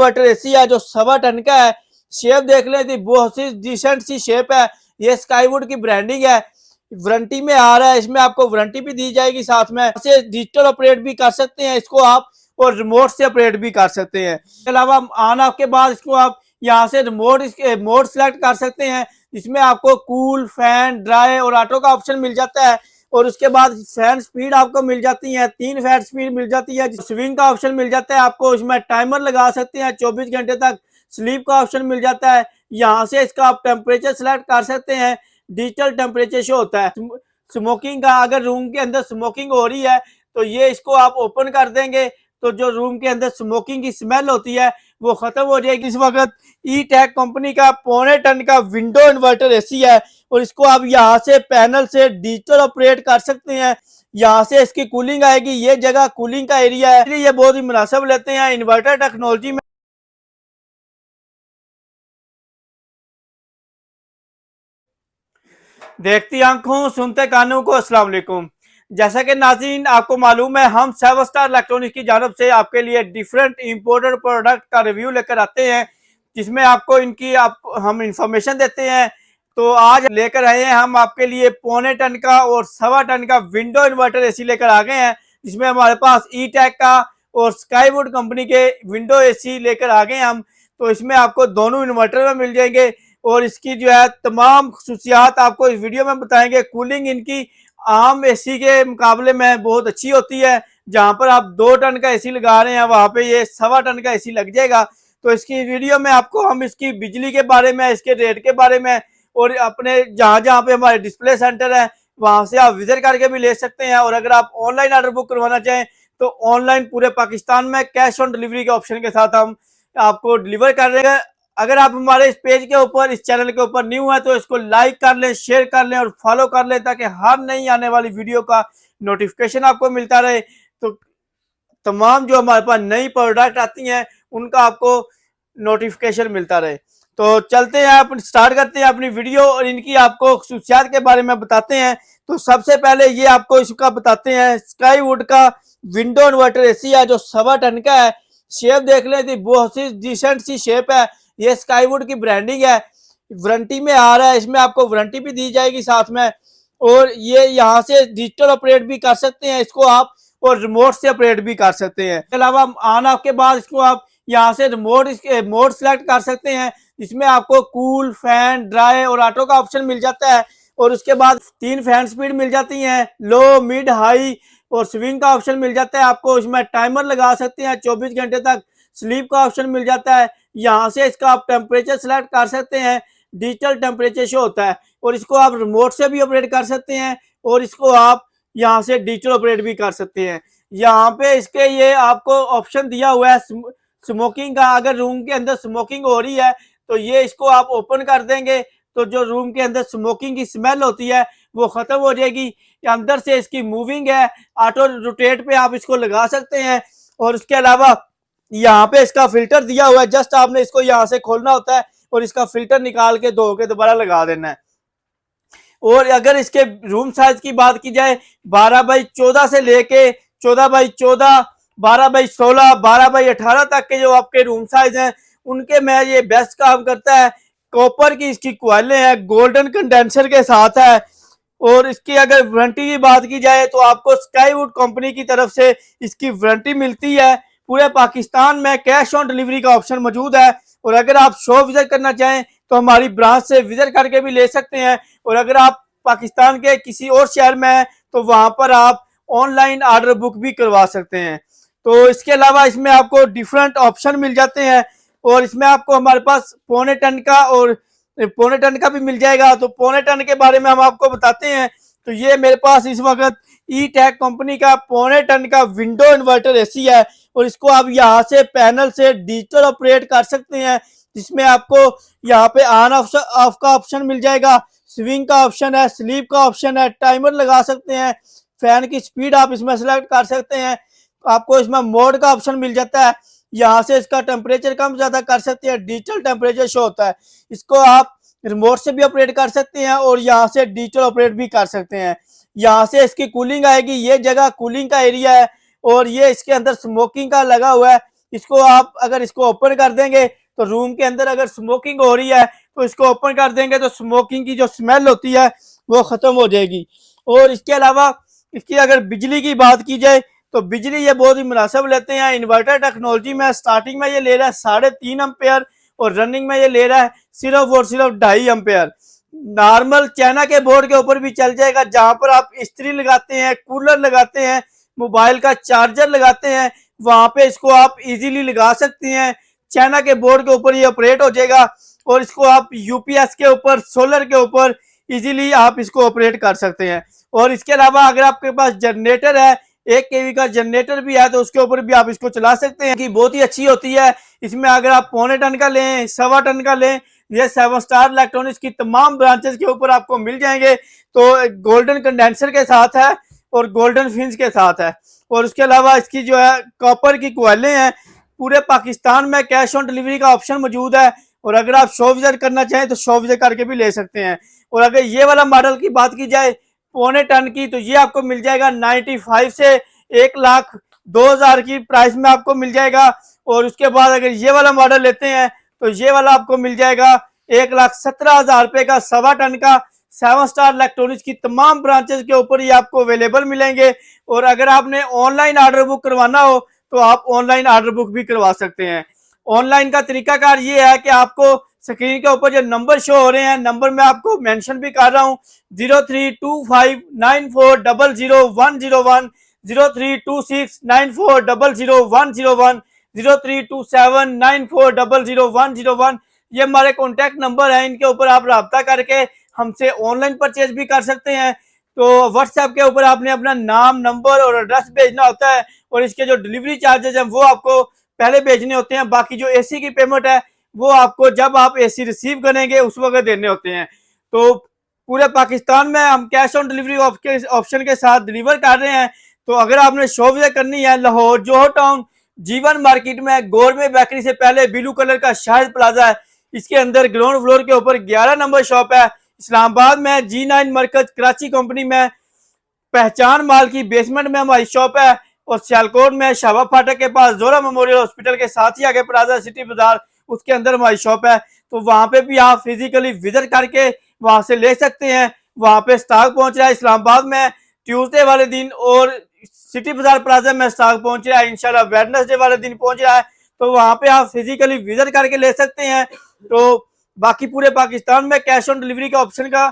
Water AC है जो 1.25 ton का है। शेप देख लें थी, बहुत सी डिसेंट सी शेप है। ये स्काईवुड की ब्रांडिंग है, वारंटी में आ रहा है। इसमें आपको वारंटी भी दी जाएगी साथ में। से डिजिटल ऑपरेट भी कर सकते हैं इसको आप, और रिमोट से ऑपरेट भी कर सकते हैं। इसके अलावा ऑन ऑफ के बाद इसको आप यहाँ से रिमोट मोड सेलेक्ट कर सकते हैं, जिसमें आपको कूल, फैन, ड्राई और ऑटो का ऑप्शन मिल जाता है। और उसके बाद फैन स्पीड आपको मिल जाती है, 3 फैन स्पीड मिल जाती है। स्विंग का ऑप्शन मिल जाता है आपको, उसमें टाइमर लगा सकते हैं 24 घंटे तक। स्लीप का ऑप्शन मिल जाता है। यहाँ से इसका आप टेम्परेचर सेलेक्ट कर सकते हैं, डिजिटल टेम्परेचर शो होता है। स्मोकिंग का, अगर रूम के अंदर स्मोकिंग हो रही है तो ये इसको आप ओपन कर देंगे तो जो रूम के अंदर स्मोकिंग की स्मेल होती है वो खत्म हो जाएगी। इस वक्त ई-टेक कंपनी का 1.25 टन का विंडो इन्वर्टर एसी है, और इसको आप यहाँ से पैनल से डिजिटल ऑपरेट कर सकते हैं। यहाँ से इसकी कूलिंग आएगी, ये जगह कूलिंग का एरिया है, इसलिए ये बहुत ही मुनासिब लेते हैं इन्वर्टर टेक्नोलॉजी में। देखती आंखों सुनते कानों को अस्सलाम वालेकुम। जैसा कि नाज़रीन आपको मालूम है, हम 7 स्टार इलेक्ट्रॉनिक्स की जानब से आपके लिए डिफरेंट इंपोर्टेड प्रोडक्ट का रिव्यू लेकर आते हैं, जिसमें आपको इनकी हम इंफॉर्मेशन देते हैं। तो आज लेकर आए हैं हम आपके लिए 1.25 टन का और 1.25 टन का विंडो इन्वर्टर एसी लेकर आ गए हैं, जिसमें हमारे पास ई-टेक का और स्काईवुड कंपनी के विंडो एसी लेकर आ गए हैं हम। तो इसमें आपको दोनों इन्वर्टर में मिल जाएंगे, और इसकी जो है तमाम खसूसियात आपको इस वीडियो में बताएंगे। कूलिंग इनकी आम एसी के मुकाबले में बहुत अच्छी होती है। जहां पर आप 2 टन का एसी लगा रहे हैं, वहां पे ये 1.25 टन का एसी लग जाएगा। तो इसकी वीडियो में आपको हम इसकी बिजली के बारे में, इसके रेट के बारे में, और अपने जहां जहां पे हमारे डिस्प्ले सेंटर है वहां से आप विजिट करके भी ले सकते हैं। और अगर आप ऑनलाइन ऑर्डर बुक करवाना चाहें तो ऑनलाइन पूरे पाकिस्तान में कैश ऑन डिलीवरी के ऑप्शन के साथ हम आपको डिलीवर कर रहे हैं। अगर आप हमारे इस पेज के ऊपर, इस चैनल के ऊपर न्यू है तो इसको लाइक कर लें, शेयर कर लें और फॉलो कर लें, ताकि हर नई आने वाली वीडियो का नोटिफिकेशन आपको मिलता रहे। तो तमाम जो हमारे पास नई प्रोडक्ट आती हैं उनका आपको नोटिफिकेशन मिलता रहे। तो चलते हैं, आप स्टार्ट करते हैं अपनी वीडियो और इनकी आपको खसूसियात के बारे में बताते हैं। तो सबसे पहले ये आपको इसका बताते हैं, स्काईवुड का विंडो इन्वर्टर एसी है जो 1.25 टन का है। शेप देख लें थी, बहुत सी डिसेंट सी शेप है। ये स्काईवुड की ब्रांडिंग है, वारंटी में आ रहा है। इसमें आपको वारंटी भी दी जाएगी साथ में। और ये यहाँ से डिजिटल ऑपरेट भी कर सकते हैं इसको आप, और रिमोट से ऑपरेट भी कर सकते हैं। इसके अलावा ऑन ऑफ के बाद इसको आप यहाँ से रिमोट मोड सेलेक्ट कर सकते हैं, जिसमें आपको कूल, फैन, ड्राई और ऑटो का ऑप्शन मिल जाता है। और उसके बाद 3 फैन स्पीड मिल जाती हैं, लो, मिड, हाई, और स्विंग का ऑप्शन मिल जाता है आपको। इसमें टाइमर लगा सकते हैं 24 घंटे तक। स्लीप का ऑप्शन मिल जाता है। यहाँ से इसका आप टेम्परेचर सेलेक्ट कर सकते हैं, डिजिटल टेम्परेचर शो होता है। और इसको आप रिमोट से भी ऑपरेट कर सकते हैं, और इसको आप यहाँ से डिजिटल ऑपरेट भी कर सकते हैं। यहाँ पे इसके ये आपको ऑप्शन दिया हुआ है स्मोकिंग का। अगर रूम के अंदर स्मोकिंग हो रही है तो ये इसको आप ओपन कर देंगे तो जो रूम के अंदर स्मोकिंग की स्मेल होती है वो खत्म हो जाएगी। अंदर से इसकी मूविंग है, ऑटो रोटेट पे आप इसको लगा सकते हैं। और उसके अलावा यहाँ पे इसका फिल्टर दिया हुआ है, जस्ट आपने इसको यहाँ से खोलना होता है और इसका फिल्टर निकाल के धो के दोबारा लगा देना है। और अगर इसके रूम साइज की बात की जाए, 12x14 से लेके 14x14, 12x16, 12x18 तक के जो आपके रूम साइज हैं उनके में ये बेस्ट काम करता है। कॉपर की इसकी क्वाइलें हैं, गोल्डन कंडेंसर के साथ है। और इसकी अगर वारंटी की बात की जाए तो आपको स्काईवुड कंपनी की तरफ से इसकी वारंटी मिलती है। पूरे पाकिस्तान में कैश ऑन डिलीवरी का ऑप्शन मौजूद है। और अगर आप शॉप विजिट करना चाहें तो हमारी ब्रांच से विजिट करके भी ले सकते हैं। और अगर आप पाकिस्तान के किसी और शहर में हैं तो वहां पर आप ऑनलाइन ऑर्डर बुक भी करवा सकते हैं। तो इसके अलावा इसमें आपको डिफरेंट ऑप्शन मिल जाते हैं, और इसमें आपको हमारे पास 1.25 टन का और 1.25 टन का भी मिल जाएगा। तो 1.25 टन के बारे में हम आपको बताते हैं। तो ये मेरे पास इस वक्त ई-टेक कंपनी का 1.25 टन का विंडो इन्वर्टर एसी है, और इसको आप यहाँ से पैनल से डिजिटल ऑपरेट कर सकते हैं, जिसमें आपको यहाँ पे ऑन ऑफ का ऑप्शन मिल जाएगा, स्विंग का ऑप्शन है, स्लीप का ऑप्शन है, टाइमर लगा सकते हैं, फैन की स्पीड आप इसमें सेलेक्ट कर सकते हैं। आपको इसमें मोड का ऑप्शन मिल जाता है, यहाँ से इसका टेम्परेचर कम ज्यादा कर सकते हैं, डिजिटल टेम्परेचर शो होता है। इसको आप रिमोट से भी ऑपरेट कर सकते हैं और यहाँ से डिजिटल ऑपरेट भी कर सकते हैं। यहाँ से इसकी कूलिंग आएगी, ये जगह कूलिंग का एरिया है, और ये इसके अंदर स्मोकिंग का लगा हुआ है। इसको आप अगर इसको ओपन कर देंगे तो रूम के अंदर अगर स्मोकिंग हो रही है तो इसको ओपन कर देंगे तो स्मोकिंग की जो स्मेल होती है वो ख़त्म हो जाएगी। और इसके अलावा इसकी अगर बिजली की बात की जाए तो बिजली ये बहुत ही मुनासिब लेते हैं। इन्वर्टर टेक्नोलॉजी में स्टार्टिंग में ये ले रहा है 3.5 एम्पेयर और रनिंग में ये ले रहा है सिर्फ और सिर्फ 2.5 एम्पेयर। नॉर्मल चाइना के बोर्ड के ऊपर भी चल जाएगा, जहां पर आप इस्त्री लगाते हैं, कूलर लगाते हैं, मोबाइल का चार्जर लगाते हैं, वहां पे इसको आप इजीली लगा सकते हैं। चाइना के बोर्ड के ऊपर ये ऑपरेट हो जाएगा और इसको आप यूपीएस के ऊपर, सोलर के ऊपर इजीली आप इसको ऑपरेट कर सकते हैं। और इसके अलावा अगर आपके पास जनरेटर है, 1 केवी का जनरेटर भी है, तो उसके ऊपर भी आप इसको चला सकते हैं कि बहुत ही अच्छी होती है। इसमें अगर आप 0.25 टन का लें, 1.25 टन का लें, ये 7 स्टार इलेक्ट्रॉनिक्स की तमाम ब्रांचेस के ऊपर आपको मिल जाएंगे। तो गोल्डन कंडेंसर के साथ है और गोल्डन फिन्स के साथ है। और उसके अलावा इसकी जो है कॉपर की कोयलें हैं। पूरे पाकिस्तान में कैश ऑन डिलीवरी का ऑप्शन मौजूद है और अगर आप शो विजिट करना चाहें तो शो विजिट करके भी ले सकते हैं। और अगर ये वाला मॉडल की बात की जाए 0.25 टन की, तो ये आपको मिल जाएगा 95 से 1,02,000 की प्राइस में आपको मिल जाएगा। और उसके बाद अगर ये वाला मॉडल लेते हैं तो ये वाला आपको मिल जाएगा 1,17,000 रुपए का 1.25 टन का। 7 स्टार इलेक्ट्रॉनिक्स की तमाम ब्रांचेस के ऊपर ये आपको अवेलेबल मिलेंगे। और अगर आपने ऑनलाइन ऑर्डर बुक करवाना हो तो आप ऑनलाइन ऑर्डर बुक भी करवा सकते हैं। ऑनलाइन का तरीकाकार ये है कि आपको स्क्रीन के ऊपर जो नंबर शो हो रहे हैं, नंबर मैं आपको मेंशन भी कर रहा हूँ, 032594000101, 032694000101, 032794000101। ये हमारे कॉन्टैक्ट नंबर है, इनके ऊपर आप रब्ता करके हमसे ऑनलाइन परचेज भी कर सकते हैं। तो व्हाट्सएप के ऊपर आपने अपना नाम, नंबर और एड्रेस भेजना होता है और इसके जो डिलीवरी चार्जेस हैं वो आपको पहले भेजने होते हैं। बाकी जो एसी की पेमेंट है वो आपको जब आप एसी रिसीव करेंगे उस वक्त देने होते हैं। तो पूरे पाकिस्तान में हम कैश ऑन डिलीवरी ऑप्शन के साथ डिलीवर कर रहे हैं। तो अगर आपने शॉप विजिट करनी है, लाहौर जोहर टाउन जीवन मार्केट में गोरमे बेकरी से पहले ब्लू कलर का शाहिद प्लाजा है, इसके अंदर ग्राउंड फ्लोर के ऊपर 11 नंबर शॉप है। इस्लामाबाद में G9 मरकज कराची कंपनी में पहचान माल की बेसमेंट में हमारी शॉप है। और सियालकोट में शाबा फाटक के पास जोरा मेमोरियल हॉस्पिटल के साथ ही आगे प्लाजा सिटी बाजार, उसके अंदर हमारी शॉप है। तो वहां पे भी आप फिजिकली विजिट करके वहां से ले सकते हैं। वहां पे स्टॉक पहुंच रहा है इस्लामाबाद में ट्यूसडे वाले दिन और सिटी बाजार प्लाजा में स्टॉक पहुंच रहा है इंशाल्लाह वेडनेसडे वाले दिन पहुंच रहा है। तो वहां पे आप फिजिकली विजिट करके ले सकते हैं। तो बाकी पूरे पाकिस्तान में कैश ऑन डिलीवरी का ऑप्शन का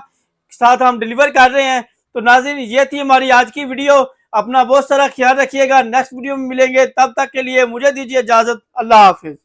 साथ हम डिलीवर कर रहे हैं। तो नाज़रीन, ये थी हमारी आज की वीडियो। अपना बहुत सारा ख्याल रखिएगा। नेक्स्ट वीडियो में मिलेंगे, तब तक के लिए मुझे दीजिए इजाजत। अल्लाह हाफिज।